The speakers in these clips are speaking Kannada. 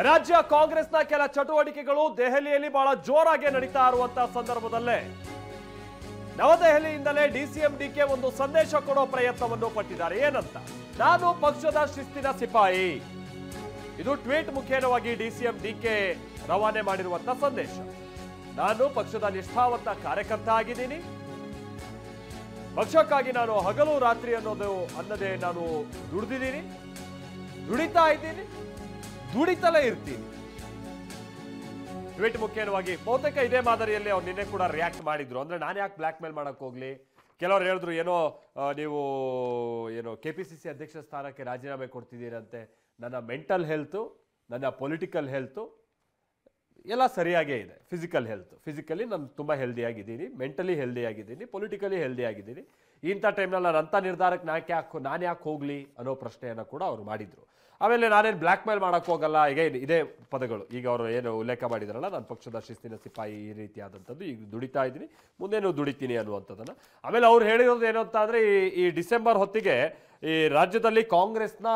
ರಾಜ್ಯ ಕಾಂಗ್ರೆಸ್ನ ಕೆಲ ಚಟುವಟಿಕೆಗಳು ದೆಹಲಿಯಲ್ಲಿ ಬಹಳ ಜೋರಾಗಿ ನಡೀತಾ ಇರುವಂತಹ ಸಂದರ್ಭದಲ್ಲೇ ನವದೆಹಲಿಯಿಂದಲೇ ಡಿಸಿಎಂ ಡಿಕೆ ಒಂದು ಸಂದೇಶ ಕೊಡೋ ಪ್ರಯತ್ನವನ್ನು ಪಟ್ಟಿದ್ದಾರೆ. ಏನಂತ? ನಾನು ಪಕ್ಷದ ಶಿಸ್ತಿನ ಸಿಪಾಯಿ. ಇದು ಟ್ವೀಟ್ ಮುಖೇನವಾಗಿ ಡಿಸಿಎಂ ಡಿಕೆ ರವಾನೆ ಮಾಡಿರುವಂತಹ ಸಂದೇಶ. ನಾನು ಪಕ್ಷದ ನಿಷ್ಠಾವಂತ ಕಾರ್ಯಕರ್ತ ಆಗಿದ್ದೀನಿ. ಪಕ್ಷಕ್ಕಾಗಿ ನಾನು ಹಗಲು ರಾತ್ರಿ ಅನ್ನದೇ ನಾನು ದುಡಿದಿದ್ದೀನಿ, ದುಡಿತಾ ಇದ್ದೀನಿ, ದುಡಿತಲೇ ಇರ್ತೀನಿ. ಟ್ವೀಟ್ ಮುಖೇನವಾಗಿ ಬಹುತೇಕ ಇದೇ ಮಾದರಿಯಲ್ಲಿ ಅವ್ರು ನಿನ್ನೆ ಕೂಡ ರಿಯಾಕ್ಟ್ ಮಾಡಿದ್ರು. ಅಂದ್ರೆ ನಾನು ಯಾಕೆ ಬ್ಲಾಕ್ ಮೇಲ್ ಮಾಡಕ್ ಹೋಗ್ಲಿ? ಕೆಲವರು ಹೇಳಿದ್ರು ಏನೋ ನೀವು ಕೆಪಿಸಿಸಿ ಅಧ್ಯಕ್ಷ ಸ್ಥಾನಕ್ಕೆ ರಾಜೀನಾಮೆ ಕೊಡ್ತಿದ್ದೀರಂತೆ. ನನ್ನ ಮೆಂಟಲ್ ಹೆಲ್ತು, ನನ್ನ ಪೊಲಿಟಿಕಲ್ ಹೆಲ್ತು ಎಲ್ಲ ಸರಿಯಾಗೇ ಇದೆ. ಫಿಸಿಕಲಿ ನಾನು ತುಂಬ ಹೆಲ್ದಿ ಆಗಿದ್ದೀನಿ, ಮೆಂಟಲಿ ಹೆಲ್ದಿ ಆಗಿದ್ದೀನಿ, ಪೊಲಿಟಿಕಲಿ ಹೆಲ್ದಿ ಆಗಿದ್ದೀನಿ. ಇಂಥ ಟೈಮ್ನಲ್ಲಿ ನಾನು ಅಂಥ ನಿರ್ಧಾರಕ್ಕೆ ನಾನು ಯಾಕೆ ಹೋಗಲಿ ಅನ್ನೋ ಪ್ರಶ್ನೆಯನ್ನು ಕೂಡ ಅವರು ಮಾಡಿದರು. ಆಮೇಲೆ ನಾನೇನು ಬ್ಲ್ಯಾಕ್ ಮೇಲ್ ಮಾಡೋಕ್ಕೆ ಹೋಗಲ್ಲ, ಈಗ ಇದೇ ಪದಗಳು ಈಗ ಅವರು ಏನು ಉಲ್ಲೇಖ ಮಾಡಿದಾರಲ್ಲ, ನಾನು ಪಕ್ಷದ ಶಿಸ್ತಿನ ಸಿಪಾಯಿ ಈ ರೀತಿಯಾದಂಥದ್ದು, ಈಗ ದುಡಿತಾ ಇದ್ದೀನಿ, ಮುಂದೇನು ದುಡಿತೀನಿ ಅನ್ನುವಂಥದ್ದನ್ನು. ಆಮೇಲೆ ಅವ್ರು ಹೇಳಿರೋದು ಏನು ಅಂತ ಅಂದರೆ, ಈ ಡಿಸೆಂಬರ್ ಹೊತ್ತಿಗೆ ಈ ರಾಜ್ಯದಲ್ಲಿ ಕಾಂಗ್ರೆಸ್ನ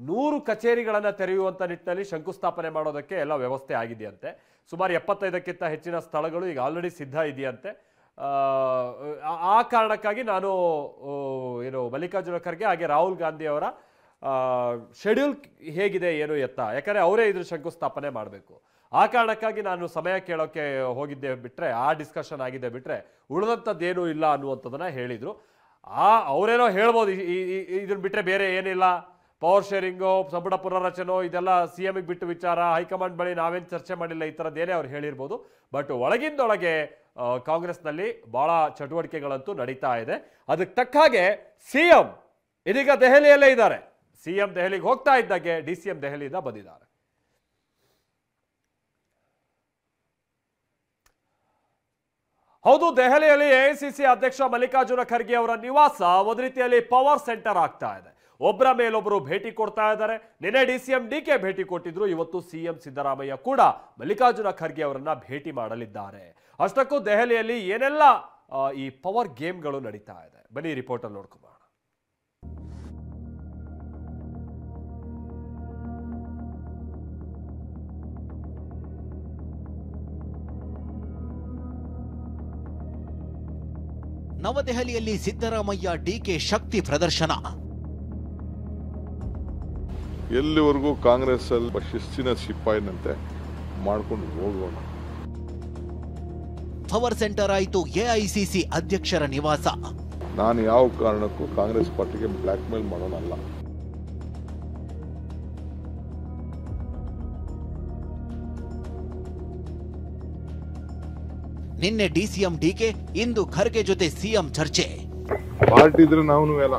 100 ಕಚೇರಿಗಳನ್ನು ತೆರೆಯುವಂಥ ನಿಟ್ಟಿನಲ್ಲಿ ಶಂಕುಸ್ಥಾಪನೆ ಮಾಡೋದಕ್ಕೆ ಎಲ್ಲ ವ್ಯವಸ್ಥೆ ಆಗಿದೆಯಂತೆ. ಸುಮಾರು 75ಕ್ಕಿಂತ ಹೆಚ್ಚಿನ ಸ್ಥಳಗಳು ಈಗ ಆಲ್ರೆಡಿ ಸಿದ್ಧ ಇದೆಯಂತೆ. ಆ ಕಾರಣಕ್ಕಾಗಿ ನಾನು ಮಲ್ಲಿಕಾರ್ಜುನ ಖರ್ಗೆ ಹಾಗೆ ರಾಹುಲ್ ಗಾಂಧಿ ಅವರ ಶೆಡ್ಯೂಲ್ ಹೇಗಿದೆ ಏನು ಎತ್ತ, ಯಾಕಂದರೆ ಅವರೇ ಇದ್ರ ಶಂಕುಸ್ಥಾಪನೆ ಮಾಡಬೇಕು. ಆ ಕಾರಣಕ್ಕಾಗಿ ನಾನು ಸಮಯ ಕೇಳೋಕ್ಕೆ ಹೋಗಿದ್ದೆ ಬಿಟ್ಟರೆ, ಆ ಡಿಸ್ಕಷನ್ ಆಗಿದೆ ಬಿಟ್ಟರೆ ಉಳಿದಂಥದ್ದೇನೂ ಇಲ್ಲ ಅನ್ನುವಂಥದ್ದನ್ನು ಹೇಳಿದರು. ಅವರೇನೋ ಹೇಳ್ಬೋದು, ಇದನ್ನ ಬಿಟ್ಟರೆ ಬೇರೆ ಏನಿಲ್ಲ, ಪವರ್ ಶೇರಿಂಗು, ಸಂಪುಟ ಪುನರ್ರಚನೋ ಇದೆಲ್ಲ CMಗೆ ಬಿಟ್ಟು ವಿಚಾರ, ಹೈಕಮಾಂಡ್ ಬಳಿ ನಾವೇನು ಚರ್ಚೆ ಮಾಡಿಲ್ಲ, ಈ ಥರದ್ದೇನೇ ಅವ್ರು ಹೇಳಿರ್ಬೋದು. ಬಟ್ ಒಳಗಿಂದೊಳಗೆ ಕಾಂಗ್ರೆಸ್ನಲ್ಲಿ ಭಾಳ ಚಟುವಟಿಕೆಗಳಂತೂ ನಡೀತಾ ಇದೆ. ಅದಕ್ಕೆ ತಕ್ಕ ಹಾಗೆ CM ಇದೀಗ ದೆಹಲಿಯಲ್ಲೇ ಇದ್ದಾರೆ. CM ದೆಹಲಿಗೆ ಹೋಗ್ತಾ ಇದ್ದಾಗೆ DCM ದೆಹಲಿಯಿಂದ ಬಂದಿದ್ದಾರೆ. ಹೌದು, ದೆಹಲಿಯಲ್ಲಿ AICC ಅಧ್ಯಕ್ಷ ಮಲ್ಲಿಕಾರ್ಜುನ ಖರ್ಗೆ ಅವರ ನಿವಾಸ ಒಂದು ರೀತಿಯಲ್ಲಿ ಪವರ್ ಸೆಂಟರ್ ಆಗ್ತಾ ಇದೆ. ಒಬ್ಬರ ಮೇಲೊಬ್ಬರು ಭೇಟಿ ಕೊಡ್ತಾ ಇದ್ದಾರೆ. ನಿನ್ನೆ DCM DK ಭೇಟಿ ಕೊಟ್ಟಿದ್ರು. ಇವತ್ತು CM ಸಿದ್ದರಾಮಯ್ಯ ಕೂಡ ಮಲ್ಲಿಕಾರ್ಜುನ ಖರ್ಗೆ ಅವರನ್ನ ಭೇಟಿ ಮಾಡಲಿದ್ದಾರೆ. ಅಷ್ಟಕ್ಕೂ ದೆಹಲಿಯಲ್ಲಿ ಏನೆಲ್ಲ ಈ ಪವರ್ ಗೇಮ್ಗಳು ನಡೀತಾ ಇದೆ, ಬನ್ನಿ ರಿಪೋರ್ಟ್ ಅಲ್ಲಿ ನೋಡ್ಕೊಂಡು. ನವದೆಹಲಿಯಲ್ಲಿ ಸಿದ್ದರಾಮಯ್ಯ ಡಿಕೆ ಶಕ್ತಿ ಪ್ರದರ್ಶನ. ಎಲ್ಲಿವರೆಗೂ ಕಾಂಗ್ರೆಸ್ ಅಲ್ಲಿ ಶಿಸ್ತಿನ ಸಿಪಾಯಿನಂತೆ ಮಾಡ್ಕೊಂಡು ಹೋಗೋಣ. ಪವರ್ ಸೆಂಟರ್ ಆಯಿತು AICC ಅಧ್ಯಕ್ಷರ ನಿವಾಸ. ನಾನು ಯಾವ ಕಾರಣಕ್ಕೂ ಕಾಂಗ್ರೆಸ್ ಪಾರ್ಟಿಗೆ ಬ್ಲ್ಯಾಕ್ ಮೇಲ್ ಮಾಡೋಣಲ್ಲ. ನಿನ್ನೆ DCM DK, ಇಂದು ಖರ್ಗೆ ಜೊತೆ CM ಚರ್ಚೆ. ಪಾರ್ಟಿ ಇದ್ರೆ ನಾವು ಎಲ್ಲ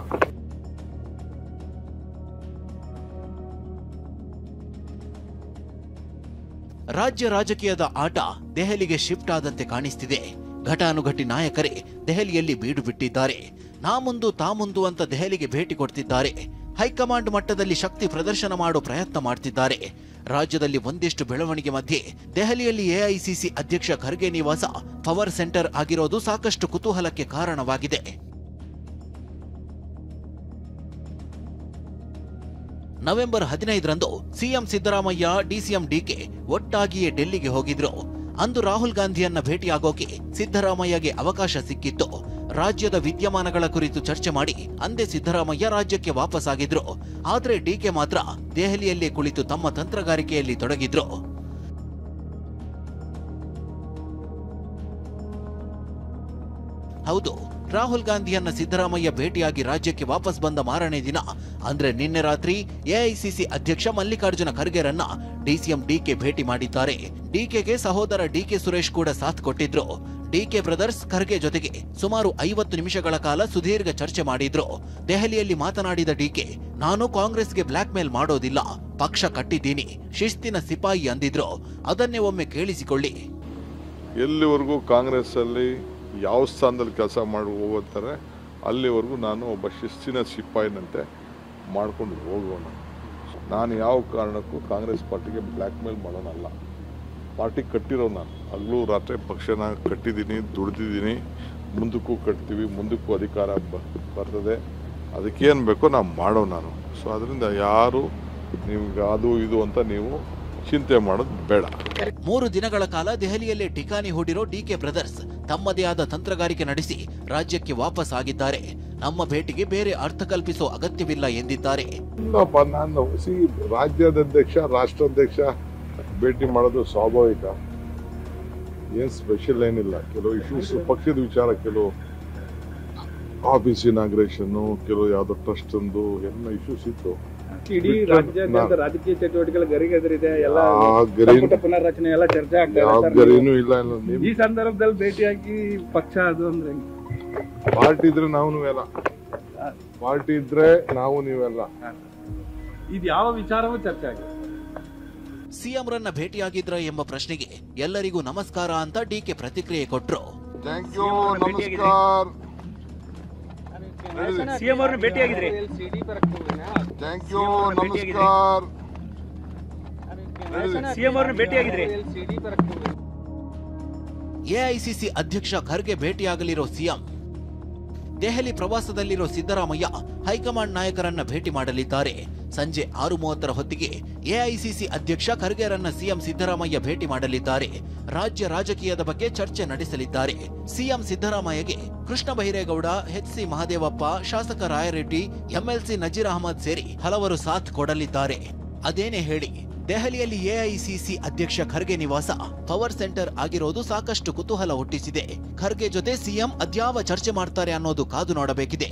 ರಾಜ್ಯ ರಾಜಕೀಯದ ಆಟ ದೆಹಲಿಗೆ ಶಿಫ್ಟ್ ಆದಂತೆ ಕಾಣಿಸ್ತಿದೆ. ಘಟಾನುಘಟಿ ನಾಯಕರೇ ದೆಹಲಿಯಲ್ಲಿ ಬೀಡು ಬಿಟ್ಟಿದ್ದಾರೆ. ನಾ ಮುಂದು ಅಂತ ದೆಹಲಿಗೆ ಭೇಟಿ ಕೊಡ್ತಿದ್ದಾರೆ. ಹೈಕಮಾಂಡ್ ಮಟ್ಟದಲ್ಲಿ ಶಕ್ತಿ ಪ್ರದರ್ಶನ ಮಾಡೋ ಪ್ರಯತ್ನ ಮಾಡ್ತಿದ್ದಾರೆ. ರಾಜ್ಯದಲ್ಲಿ ಒಂದಿಷ್ಟು ಬೆಳವಣಿಗೆ ಮಧ್ಯೆ ದೆಹಲಿಯಲ್ಲಿ AICC ಅಧ್ಯಕ್ಷ ಖರ್ಗೆ ನಿವಾಸ ಪವರ್ ಸೆಂಟರ್ ಆಗಿರೋದು ಸಾಕಷ್ಟು ಕುತೂಹಲಕ್ಕೆ ಕಾರಣವಾಗಿದೆ. ನವೆಂಬರ್ 15ರಂದು CM ಸಿದ್ದರಾಮಯ್ಯ DCM DK ಒಟ್ಟಾಗಿಯೇ ಡೆಲ್ಲಿಗೆ ಹೋಗಿದ್ರು. ಅಂದು ರಾಹುಲ್ ಗಾಂಧಿಯನ್ನ ಭೇಟಿಯಾಗೋಕೆ ಸಿದ್ದರಾಮಯ್ಯಗೆ ಅವಕಾಶ ಸಿಕ್ಕಿತ್ತು. ರಾಜ್ಯದ ವಿದ್ಯಮಾನಗಳ ಕುರಿತು ಚರ್ಚೆ ಮಾಡಿ ಅಂದೇ ಸಿದ್ದರಾಮಯ್ಯ ರಾಜ್ಯಕ್ಕೆ ವಾಪಸ್ಸಾಗಿದ್ರು. ಆದ್ರೆ DK ಮಾತ್ರ ದೆಹಲಿಯಲ್ಲೇ ಕುಳಿತು ತಮ್ಮ ತಂತ್ರಗಾರಿಕೆಯಲ್ಲಿ ತೊಡಗಿದ್ರು. ಹೌದು, ರಾಹುಲ್ ಗಾಂಧಿಯನ್ನ ಸಿದ್ದರಾಮಯ್ಯ ಭೇಟಿಯಾಗಿ ರಾಜ್ಯಕ್ಕೆ ವಾಪಸ್ ಬಂದ ಮಾರನೇ ದಿನ ಅಂದ್ರೆ ನಿನ್ನೆ ರಾತ್ರಿ AICC ಅಧ್ಯಕ್ಷ ಮಲ್ಲಿಕಾರ್ಜುನ ಖರ್ಗೆರನ್ನ DCM DK ಭೇಟಿ ಮಾಡಿದ್ದಾರೆ. DKಗೆ ಸಹೋದರ DK ಸುರೇಶ್ ಕೂಡ ಸಾಥ್ ಕೊಟ್ಟಿದ್ರು. DK ಬ್ರದರ್ಸ್ ಖರ್ಗೆ ಜೊತೆಗೆ ಸುಮಾರು 50 ನಿಮಿಷಗಳ ಕಾಲ ಸುದೀರ್ಘ ಚರ್ಚೆ ಮಾಡಿದ್ರು. ದೆಹಲಿಯಲ್ಲಿ ಮಾತನಾಡಿದ DK, ನಾನು ಕಾಂಗ್ರೆಸ್ಗೆ ಬ್ಲ್ಯಾಕ್ ಮೇಲ್ ಮಾಡೋದಿಲ್ಲ, ಪಕ್ಷ ಕಟ್ಟಿದ್ದೀನಿ, ಶಿಸ್ತಿನ ಸಿಪಾಯಿ ಅಂದಿದ್ರು. ಅದನ್ನೇ ಒಮ್ಮೆ ಕೇಳಿಸಿಕೊಳ್ಳಿ. ಎಲ್ಲಿವರೆಗೂ ಕಾಂಗ್ರೆಸ್ ಅಲ್ಲಿ ಯಾವ ಸ್ಥಾನದಲ್ಲಿ ಕೆಲಸ ಮಾಡಿ ಹೋಗ್ತಾರೆ ಅಲ್ಲಿವರೆಗೂ ನಾನು ಒಬ್ಬ ಶಿಸ್ತಿನ ಸಿಪಾಯಿನಂತೆ ಮಾಡ್ಕೊಂಡು ಹೋಗೋಣ. ನಾನು ಯಾವ ಕಾರಣಕ್ಕೂ ಕಾಂಗ್ರೆಸ್ ಪಾರ್ಟಿಗೆ ಬ್ಲ್ಯಾಕ್ ಮೇಲ್ ಮಾಡೋಣಲ್ಲ. ಪಾರ್ಟಿ ಕಟ್ಟಿರೋ ನಾನು ಹಗಲು ರಾತ್ರಿ ಪಕ್ಷನ ಕಟ್ಟಿದ್ದೀನಿ, ದುಡಿದಿದ್ದೀನಿ, ಮುಂದಕ್ಕೂ ಕಟ್ತೀವಿ, ಮುಂದಕ್ಕೂ ಅಧಿಕಾರ ಬರ್ತದೆ. ಅದಕ್ಕೇನು ಬೇಕೋ ನಾವು ಮಾಡೋ ನಾನು. ಸೊ ಅದರಿಂದ ಯಾರು ನಿಮ್ಗೆ ಅದು ಇದು ಅಂತ ನೀವು ಚಿಂತೆ ಮಾಡೋದು ಬೇಡ. 3 ದಿನಗಳ ಕಾಲ ದೆಹಲಿಯಲ್ಲೇ ಠಿಕಾಣಿ ಹೂಡಿರೋ ಡಿಕೆ ಬ್ರದರ್ಸ್ ತಮ್ಮದೇ ಆದ ತಂತ್ರಗಾರಿಕೆ ನಡೆಸಿ ರಾಜ್ಯಕ್ಕೆ ವಾಪಸ್ ಆಗಿದ್ದಾರೆ. ನಮ್ಮ ಭೇಟಿಗೆ ಬೇರೆ ಅರ್ಥ ಕಲ್ಪಿಸೋ ಅಗತ್ಯವಿಲ್ಲ ಎಂದಿದ್ದಾರೆ. ನಾನು ರಾಜ್ಯಾಧ್ಯಕ್ಷ ರಾಷ್ಟ್ರಾಧ್ಯಕ್ಷ ಭೇಟಿ ಮಾಡೋದು ಸ್ವಾಭಾವಿಕ, ಏನ್ ಸ್ಪೆಷಲ್ ಏನಿಲ್ಲ. ಕೆಲವು ಇಶ್ಯೂಸ್ ಪಕ್ಷದ ವಿಚಾರ, ಕೆಲವು ಆಫೀಸ್ ಇನಾಗ್ರೇಷನ್, ಕೆಲವು ಯಾವ್ದೋ ಟ್ರಸ್ಟ್ ಒಂದು ಎಲ್ಲ ಇಶ್ಯೂಸ್ ಇತ್ತು. ಇಡೀ ರಾಜ್ಯಾದ್ಯಂತ ರಾಜಕೀಯ ಚಟುವಟಿಕೆಗಳು ಗರಿಗೆದರಿದೆ, ಎಲ್ಲ ಪುನರ್ರಚನೆ ಎಲ್ಲ ಚರ್ಚೆ ಆಗ್ತಾ. ಈ ಸಂದರ್ಭದಲ್ಲಿ ಭೇಟಿಯಾಗಿ ಪಕ್ಷ ಅದು ಅಂದ್ರೆ ಪಾರ್ಟಿ ಇದ್ರೆ ನಾವು ನೀವೆಲ್ಲ, ಪಾರ್ಟಿ ಇದ್ರೆ ನಾವು ನೀವೆಲ್ಲ, ಇದು ಯಾವ ವಿಚಾರವೂ ಚರ್ಚೆ ಆಗಿದೆ. ಸಿಎಂ ರನ್ನ ಭೇಟಿಯಾಗಿದ್ರ ಎಂಬ ಪ್ರಶ್ನೆಗೆ ಎಲ್ಲರಿಗೂ ನಮಸ್ಕಾರ ಅಂತ ಡಿಕೆ ಪ್ರತಿಕ್ರಿಯೆ ಕೊಟ್ರು. ಥ್ಯಾಂಕ್ ಯು, ನಮಸ್ಕಾರ. ಸಿಎಂ ಅವರನ್ನು ಭೇಟಿಯಾಗಿದ್ರಿ? ಥ್ಯಾಂಕ್ ಯು, ನಮಸ್ಕಾರ. ಸಿಎಂ ಅವರನ್ನು ಭೇಟಿಯಾಗಿದ್ರಿ? ಎಐಸಿಸಿ ಅಧ್ಯಕ್ಷ ಖರ್ಗೆ ಭೇಟಿಯಾಗಲಿರೋ ಸಿಎಂ. ದೆಹಲಿ ಪ್ರವಾಸದಲ್ಲಿರೋ ಸಿದ್ದರಾಮಯ್ಯ ಹೈಕಮಾಂಡ್ ನಾಯಕರನ್ನ ಭೇಟಿ ಮಾಡಲಿದ್ದಾರೆ. ಸಂಜೆ 6:30 ಹೊತ್ತಿಗೆ ಎಐಸಿಸಿ ಅಧ್ಯಕ್ಷ ಖರ್ಗೆರನ್ನ ಸಿಎಂ ಸಿದ್ದರಾಮಯ್ಯ ಭೇಟಿ ಮಾಡಲಿದ್ದಾರೆ. ರಾಜ್ಯ ರಾಜಕೀಯದ ಬಗ್ಗೆ ಚರ್ಚೆ ನಡೆಸಲಿದ್ದಾರೆ. ಸಿಎಂ ಸಿದ್ದರಾಮಯ್ಯಗೆ ಕೃಷ್ಣ ಬೈರೇಗೌಡ, ಎಚ್.ಸಿ. ಮಹದೇವಪ್ಪ, ಶಾಸಕ ರಾಯರೆಡ್ಡಿ, ಎಂಎಲ್ಸಿ ನಜೀರ್ ಅಹಮದ್ ಸೇರಿ ಹಲವರು ಸಾಥ್ ಕೊಡಲಿದ್ದಾರೆ. ಅದೇನೇ ಹೇಳಿ, ದೆಹಲಿಯಲ್ಲಿ ಎಐಸಿಸಿ ಅಧ್ಯಕ್ಷ ಖರ್ಗೆ ನಿವಾಸ ಪವರ್ ಸೆಂಟರ್ ಆಗಿರೋದು ಸಾಕಷ್ಟು ಕುತೂಹಲ ಹುಟ್ಟಿಸಿದೆ. ಖರ್ಗೆ ಜೊತೆ ಸಿಎಂ ಅದ್ಯಾವ ಚರ್ಚೆ ಮಾಡ್ತಾರೆ ಅನ್ನೋದು ಕಾದು ನೋಡಬೇಕಿದೆ.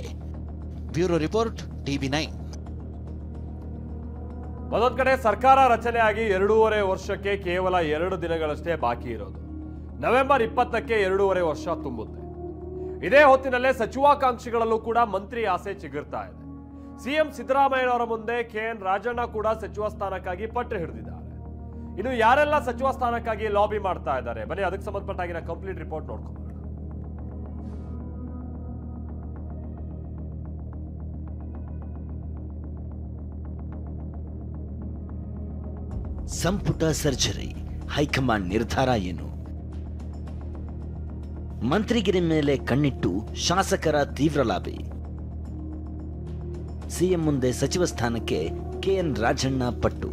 Bureau report, TV9. ಮತ್ತೊಂದು ಕಡೆ ಸರ್ಕಾರ ರಚನೆಯಾಗಿ 2.5 ವರ್ಷಕ್ಕೆ ಕೇವಲ 2 ದಿನಗಳಷ್ಟೇ ಬಾಕಿ ಇರೋದು. ನವೆಂಬರ್ 20ಕ್ಕೆ 2.5 ವರ್ಷ ತುಂಬುತ್ತೆ. ಇದೇ ಹೊತ್ತಿನಲ್ಲೇ ಸಚಿವಾಕಾಂಕ್ಷಿಗಳಲ್ಲೂ ಕೂಡ ಮಂತ್ರಿ ಆಸೆ ಚಿಗುರ್ತಾ ಇದೆ. ಸಿಎಂ ಸಿದ್ದರಾಮಯ್ಯನವರ ಮುಂದೆ KN ರಾಜಣ್ಣ ಕೂಡ ಸಚಿವ ಸ್ಥಾನಕ್ಕಾಗಿ ಪಟ್ಟು ಹಿಡಿದಿದ್ದಾರೆ. ಇನ್ನು ಯಾರೆಲ್ಲ ಸಚಿವ ಸ್ಥಾನಕ್ಕಾಗಿ ಲಾಬಿ ಮಾಡ್ತಾ ಇದ್ದಾರೆ, ಬನ್ನಿ ಅದಕ್ಕೆ ಸಂಬಂಧಪಟ್ಟಾಗಿನ ಕಂಪ್ಲೀಟ್ ರಿಪೋರ್ಟ್ ನೋಡ್ಕೊಂಡು. ಸಂಪುಟ ಸರ್ಜರಿ, ಹೈಕಮಾಂಡ್ ನಿರ್ಧಾರ ಏನು? ಮಂತ್ರಿಗಿರಿ ಮೇಲೆ ಕಣ್ಣಿಟ್ಟು ಶಾಸಕರ ತೀವ್ರ ಲಾಬಿ. ಸಿಎಂ ಮುಂದೆ ಸಚಿವ ಸ್ಥಾನಕ್ಕೆ KN ರಾಜಣ್ಣ ಪಟ್ಟು.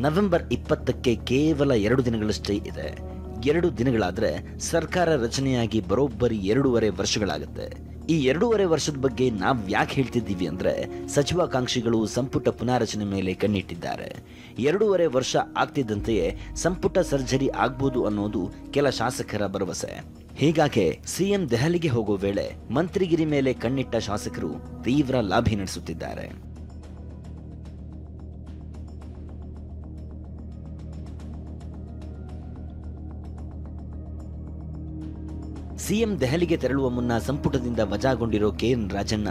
ನವೆಂಬರ್ 20ಕ್ಕೆ ಕೇವಲ 2 ದಿನಗಳಷ್ಟೇ ಇದೆ. 2 ದಿನಗಳಾದ್ರೆ ಸರ್ಕಾರ ರಚನೆಯಾಗಿ ಬರೋಬ್ಬರಿ 2.5 ವರ್ಷಗಳಾಗುತ್ತೆ. ಈ 2.5 ವರ್ಷದ ಬಗ್ಗೆ ನಾವ್ ಯಾಕೆ ಹೇಳ್ತಿದ್ದೀವಿ ಅಂದ್ರೆ, ಸಚಿವಾಕಾಂಕ್ಷಿಗಳು ಸಂಪುಟ ಪುನಾರಚನೆ ಮೇಲೆ ಕಣ್ಣಿಟ್ಟಿದ್ದಾರೆ. 2.5 ವರ್ಷ ಆಗ್ತಿದ್ದಂತೆಯೇ ಸಂಪುಟ ಸರ್ಜರಿ ಆಗ್ಬೋದು ಅನ್ನೋದು ಕೆಲ ಶಾಸಕರ ಭರವಸೆ. ಹೀಗಾಗಿ ಸಿಎಂ ದೆಹಲಿಗೆ ಹೋಗೋ ವೇಳೆ ಮಂತ್ರಿಗಿರಿ ಮೇಲೆ ಕಣ್ಣಿಟ್ಟ ಶಾಸಕರು ತೀವ್ರ ಲಾಬಿ ನಡೆಸುತ್ತಿದ್ದಾರೆ. ಸಿಎಂ ದೆಹಲಿಗೆ ತೆರಳುವ ಮುನ್ನ ಸಂಪುಟದಿಂದ ವಜಾಗೊಂಡಿರೋ KN ರಾಜಣ್ಣ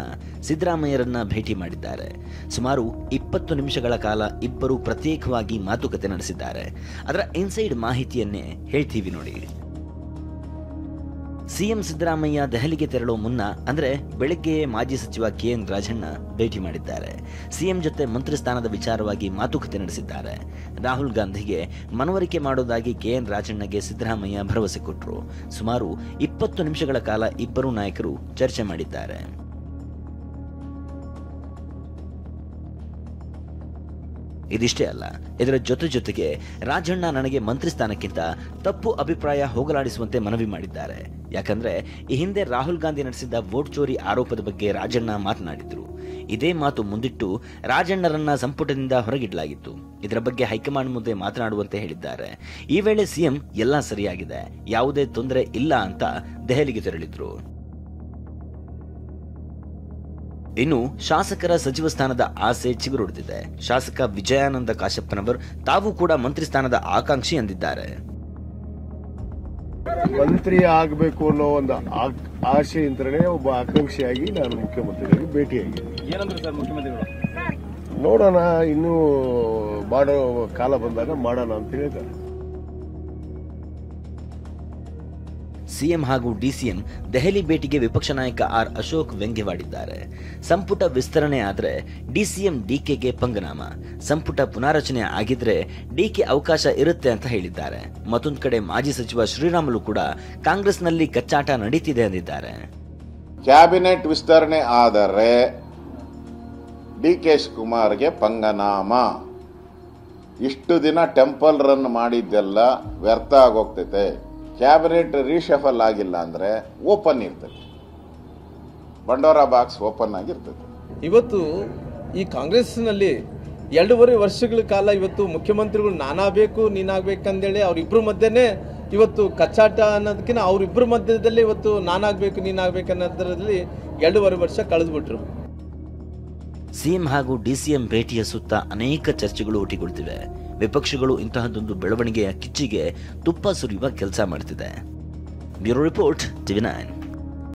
ಸಿದ್ದರಾಮಯ್ಯರನ್ನ ಭೇಟಿ ಮಾಡಿದ್ದಾರೆ. ಸುಮಾರು 20 ನಿಮಿಷಗಳ ಕಾಲ ಇಬ್ಬರು ಪ್ರತ್ಯೇಕವಾಗಿ ಮಾತುಕತೆ ನಡೆಸಿದ್ದಾರೆ. ಅದರ ಇನ್ಸೈಡ್ ಮಾಹಿತಿಯನ್ನೇ ಹೇಳ್ತೀವಿ ನೋಡಿ. ಸಿಎಂ ಸಿದ್ದರಾಮಯ್ಯ ದೆಹಲಿಗೆ ತೆರಳೋ ಮುನ್ನ ಅಂದ್ರೆ ಬೆಳಗ್ಗೆ ಮಾಜಿ ಸಚಿವ KN ರಾಜಣ್ಣ ಭೇಟಿ ಮಾಡಿದ್ದಾರೆ. ಸಿಎಂ ಜೊತೆ ಮಂತ್ರಿ ಸ್ಥಾನದ ವಿಚಾರವಾಗಿ ಮಾತುಕತೆ ನಡೆಸಿದ್ದಾರೆ. ರಾಹುಲ್ ಗಾಂಧಿಗೆ ಮನವರಿಕೆ ಮಾಡೋದಾಗಿ KN ರಾಜಣ್ಣಗೆ ಸಿದ್ದರಾಮಯ್ಯ ಭರವಸೆ ಕೊಟ್ಟರು. ಸುಮಾರು 20 ನಿಮಿಷಗಳ ಕಾಲ ಇಬ್ಬರು ನಾಯಕರು ಚರ್ಚೆ ಮಾಡಿದ್ದಾರೆ. ಇದಿಷ್ಟೇ ಅಲ್ಲ, ಇದರ ಜೊತೆಗೆ ರಾಜಣ್ಣ ನನಗೆ ಮಂತ್ರಿ ಸ್ಥಾನಕ್ಕಿಂತ ತಪ್ಪು ಅಭಿಪ್ರಾಯ ಹೋಗಲಾಡಿಸುವಂತೆ ಮನವಿ ಮಾಡಿದ್ದಾರೆ. ಯಾಕಂದ್ರೆ ಈ ಹಿಂದೆ ರಾಹುಲ್ ಗಾಂಧಿ ನಡೆಸಿದ್ದ ವೋಟ್ ಚೋರಿ ಆರೋಪದ ಬಗ್ಗೆ ರಾಜಣ್ಣ ಮಾತನಾಡಿದ್ರು. ಇದೇ ಮಾತು ಮುಂದಿಟ್ಟು ರಾಜಣ್ಣರನ್ನ ಸಂಪುಟದಿಂದ ಹೊರಗಿಡಲಾಗಿತ್ತು. ಇದರ ಬಗ್ಗೆ ಹೈಕಮಾಂಡ್ ಮುಂದೆ ಮಾತನಾಡುವಂತೆ ಹೇಳಿದ್ದಾರೆ. ಈ ವೇಳೆ ಸಿಎಂ ಎಲ್ಲ ಸರಿಯಾಗಿದೆ, ಯಾವುದೇ ತೊಂದರೆ ಇಲ್ಲ ಅಂತ ದೆಹಲಿಗೆ ತೆರಳಿದ್ರು. ಇನ್ನು ಶಾಸಕರ ಸಚಿವ ಸ್ಥಾನದ ಆಸೆ ಚಿಗುರೊಡೆದಿದೆ. ಶಾಸಕ ವಿಜಯಾನಂದ ಕಾಶಪ್ಪನವರ್ ತಾವು ಕೂಡ ಮಂತ್ರಿ ಸ್ಥಾನದ ಆಕಾಂಕ್ಷಿ ಎಂದಿದ್ದಾರೆ. ಮಂತ್ರಿ ಆಗಬೇಕು ಅನ್ನೋ ಒಂದು ಆಶೆಯಿಂದಲೇ ಒಬ್ಬ ಆಕಾಂಕ್ಷಿಯಾಗಿ ನಾನು ಮುಖ್ಯಮಂತ್ರಿಗಳಿಗೆ ಭೇಟಿಯಾಗಿದ್ದೆ. ಏನಂದ್ರೆ ಸರ್ ಮುಖ್ಯಮಂತ್ರಿಗಳು, ನೋಡೋಣ, ಇನ್ನೂ ಮಾಡೋ ಕಾಲ ಬಂದಾಗ ಮಾಡೋಣ ಅಂತ ಹೇಳಿದ್ದಾರೆ. ಸಿಎಂ ಹಾಗೂ ಡಿಸಿಎಂ ದೆಹಲಿ ಭೇಟಿಗೆ ವಿಪಕ್ಷ ನಾಯಕ ಆರ್ ಅಶೋಕ್ ವ್ಯಂಗ್ಯವಾಡಿದ್ದಾರೆ. ಸಂಪುಟ ವಿಸ್ತರಣೆ ಆದರೆ ಡಿಸಿಎಂ ಡಿಕೆಗೆ ಪಂಗನಾಮ, ಸಂಪುಟ ಪುನಾರಚನೆ ಆಗಿದ್ರೆ ಡಿಕೆ ಅವಕಾಶ ಇರುತ್ತೆ ಅಂತ ಹೇಳಿದ್ದಾರೆ. ಮತ್ತೊಂದು ಕಡೆ ಮಾಜಿ ಸಚಿವ ಶ್ರೀರಾಮುಲು ಕೂಡ ಕಾಂಗ್ರೆಸ್ನಲ್ಲಿ ಕಚ್ಚಾಟ ನಡೀತಿದೆ ಎಂದಿದ್ದಾರೆ. ಕ್ಯಾಬಿನೆಟ್ ವಿಸ್ತರಣೆ ಆದರೆ ಡಿಕೆ ಶಿವಕುಮಾರ್ಗೆ ಪಂಗನಾಮ. ಇಷ್ಟು ದಿನ ಟೆಂಪಲ್ ರನ್ ಮಾಡಿದ್ದೆಲ್ಲ ವ್ಯರ್ಥ ಆಗೋಗ್ತೈತೆ. ಕ್ಯಾಬಿನೆಟ್ ರೀಶಫಲ್ ಆಗಿಲ್ಲ ಅಂದರೆ ಓಪನ್ ಇರ್ತದೆ, ಬಂಡೋರ ಬಾಕ್ಸ್ ಓಪನ್ ಆಗಿರ್ತದೆ. ಇವತ್ತು ಈ ಕಾಂಗ್ರೆಸ್ನಲ್ಲಿ 2.5 ವರ್ಷಗಳ ಕಾಲ ಇವತ್ತು ಮುಖ್ಯಮಂತ್ರಿಗಳು ನಾನಾಗಬೇಕು ನೀನಾಗಬೇಕಂದೇಳಿ ಅವರಿಬ್ಬರ ಮಧ್ಯೆನೇ ಇವತ್ತು ಕಚ್ಚಾಟ ಅನ್ನೋದಕ್ಕಿಂತ ಅವರಿಬ್ಬರ ಮಧ್ಯದಲ್ಲಿ ಇವತ್ತು ನಾನಾಗಬೇಕು ನೀನಾಗಬೇಕು ಅನ್ನೋದರಲ್ಲಿ 2.5 ವರ್ಷ ಕಳೆದ್ಬಿಟ್ರು. ಸಿಎಂ ಹಾಗೂ ಡಿಸಿಎಂ ಭೇಟಿಯ ಸುತ್ತ ಅನೇಕ ಚರ್ಚೆಗಳು ಹುಟ್ಟಿಕೊಳ್ತಿವೆ. ವಿಪಕ್ಷಗಳು ಇಂತಹದೊಂದು ಬೆಳವಣಿಗೆಯ ಕಿಚ್ಚಿಗೆ ತುಪ್ಪ ಸುರಿಯುವ ಕೆಲಸ ಮಾಡ್ತಿದೆ. Bureau report, TV9.